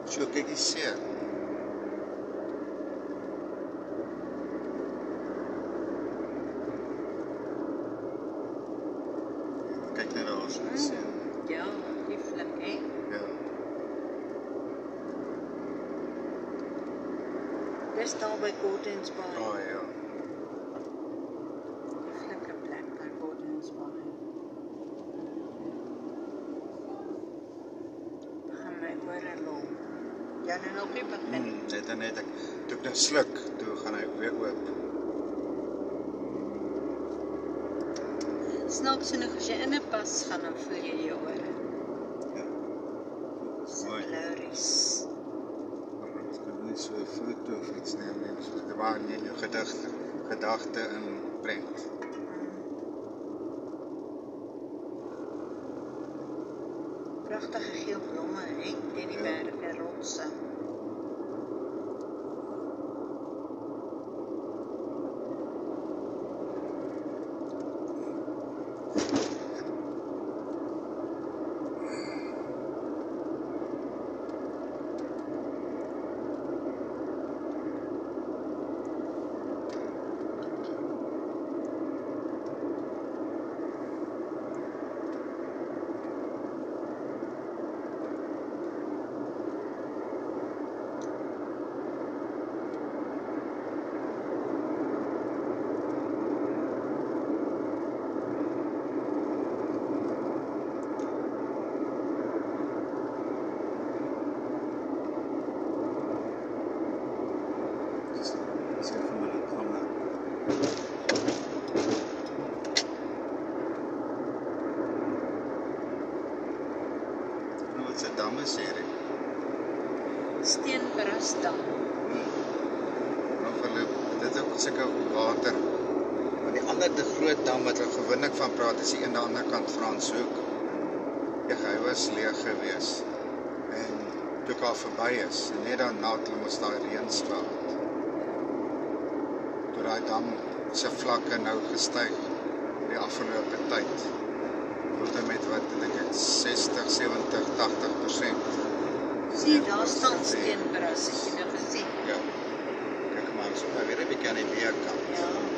So, kyk die see. Kyk net daar is die see. Ja, lieflik, hè? Ja. Dis daar by Gordons Bay. Ja. Lieflike plek by Gordons Bay. Gaan my ore lol. Jy nou nog nie begin. Net ek, toe ek nou sluk, toe gaan hy weer oop. Snaaks genoeg, as jy in 'n pas gaan, dan voel jy jou ore. Ja. Mooi. Hilarious. Ek kan nie so 'n foto of iets neem nie, so waar jy jou gedagte in prent. Pragtige geel blomme, hè? En die berge rotse. Wat se damme sê jy? Steenbrasdam. Of hulle dit ook sulke water. Maar die ander die groot dam wat hulle gewoonlik van praat is die een aan die ander kant Franshoek. Hy was leeg gewees. En toe ek al verby is, en net daarna toe moes daar reënstraat. Toe daai dam se vlakke nou gestyg die afgelope tyd. Tot en met wat dink ek 60, 70, 80%. Sien, daar staan steenbras, het jy nou gesien? Ja. Kyk maar, so weer 'n bietjie aan die weerkant. Ja.